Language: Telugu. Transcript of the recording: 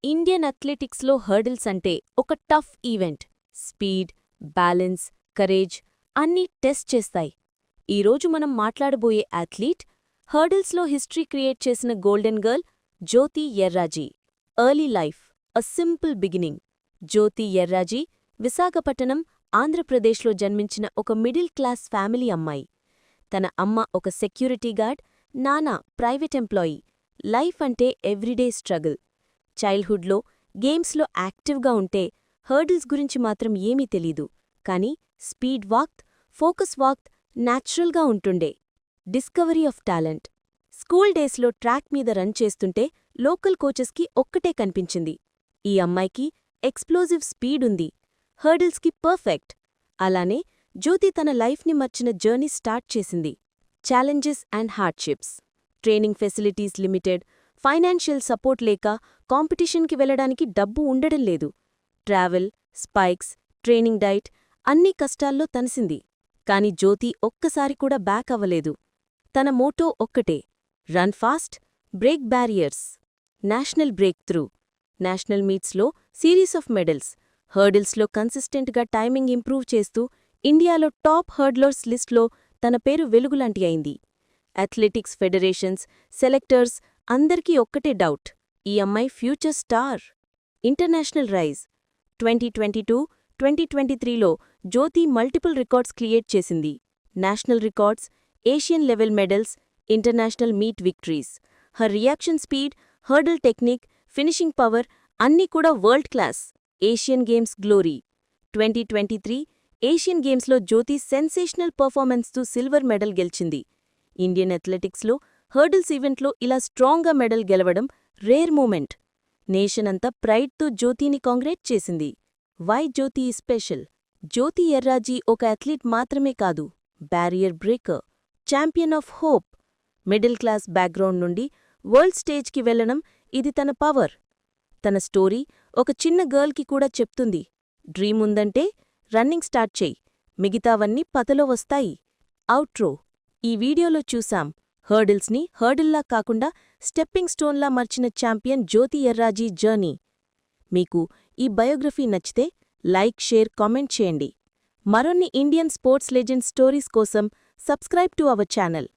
ఇండియన్ అథ్లెటిక్స్లో హర్డిల్స్ అంటే ఒక tough event. Speed, balance, courage అన్నీ టెస్ట్ చేస్తాయి. ఈరోజు మనం మాట్లాడబోయే అథ్లీట్ హర్డిల్స్లో హిస్టరీ క్రియేట్ చేసిన golden girl Jyothi Yarraji. Early life, a simple beginning. Jyothi Yarraji Visakhapatnam, ఆంధ్రప్రదేశ్లో జన్మించిన ఒక మిడిల్ క్లాస్ ఫ్యామిలీ అమ్మాయి. తన అమ్మ ఒక సెక్యూరిటీ గార్డ్, నాన్న ప్రైవేట్ ఎంప్లాయీ. లైఫ్ అంటే ఎవ్రీడే స్ట్రగుల్. చైల్డ్హుడ్లో గేమ్స్లో యాక్టివ్గా ఉంటే హర్డిల్స్ గురించి మాత్రం ఏమీ తెలీదు. కానీ స్పీడ్ వాక్త్, ఫోకస్ వాక్త్ న్యాచురల్గా ఉంటుండే. Discovery of talent. స్కూల్ డేస్లో ట్రాక్ మీద రన్ చేస్తుంటే లోకల్ కోచెస్కి ఒక్కటే కనిపించింది, ఈ అమ్మాయికి ఎక్స్ప్లోజివ్ స్పీడ్ ఉంది, హర్డిల్స్కి పర్ఫెక్ట్. అలానే జ్యోతి తన లైఫ్ని మర్చిన జర్నీ స్టార్ట్ చేసింది. Challenges and hardships. Training facilities limited, financial support లేక కాంపిటీషన్కి వెళ్లడానికి డబ్బు ఉండడం లేదు. ట్రావెల్, స్పైక్స్, ట్రైనింగ్ డైట్ అన్నీ కష్టాల్లో తనసింది. కాని జ్యోతి ఒక్కసారి కూడా బ్యాక్ అవ్వలేదు. తన మోటో ఒక్కటే, run fast, break barriers. National break through. National మీట్స్లో సిరీస్ ఆఫ్ మెడల్స్. హర్డిల్స్లో కన్సిస్టెంట్గా టైమింగ్ ఇంప్రూవ్ చేస్తూ ఇండియాలో టాప్ హర్డ్లర్స్ లిస్ట్లో తన పేరు వెలుగులాంటి అయింది. అథ్లెటిక్స్ ఫెడరేషన్స్, సెలెక్టర్స్ అందరికీ ఒక్కటే డౌట్, ఈ అమ్మాయి ఫ్యూచర్ స్టార్. International rise. 2022, 2023లో జ్యోతి మల్టిపుల్ రికార్డ్స్ క్రియేట్ చేసింది. National records, Asian level medals, international meet victories. Her reaction speed, hurdle technique, finishing power అన్నీ కూడా world class. Asian games glory. 2023 Asian గేమ్స్లో జ్యోతి సెన్సేషనల్ పర్ఫార్మెన్స్తో సిల్వర్ మెడల్ గెలిచింది. ఇండియన్ అథ్లెటిక్స్లో హర్డిల్స్ ఈవెంట్లో ఇలా స్ట్రాంగ్గా మెడల్ గెలవడం రేర్ మూమెంట్. నేషన్ అంతా ప్రైడ్తో జ్యోతిని కాంగ్రేట్ చేసింది. Why Jyothi is special? Jyothi Yarraji ఒక అథ్లీట్ మాత్రమే కాదు, barrier breaker, champion of hope. Middle class background నుండి వరల్డ్ స్టేజ్కి వెళ్లడం ఇది తన పవర్. తన స్టోరీ ఒక చిన్న గర్ల్కి కూడా చెప్తుంది, డ్రీమ్ ఉందంటే రన్నింగ్ స్టార్ట్ చెయ్యి, మిగతావన్నీ పతలో వస్తాయి. అవుట్రో. ఈ వీడియోలో చూసాం హర్డిల్స్ని హర్డిల్లా కాకుండా స్టెప్పింగ్ స్టోన్లా మార్చిన ఛాంపియన్ జ్యోతి ఎర్రాజీ జర్నీ. మీకు ఈ బయోగ్రఫీ నచ్చితే లైక్, షేర్, కామెంట్ చేయండి. మరిన్ని ఇండియన్ స్పోర్ట్స్ లెజెండ్ స్టోరీస్ కోసం సబ్స్క్రైబ్ టు అవర్ ఛానల్.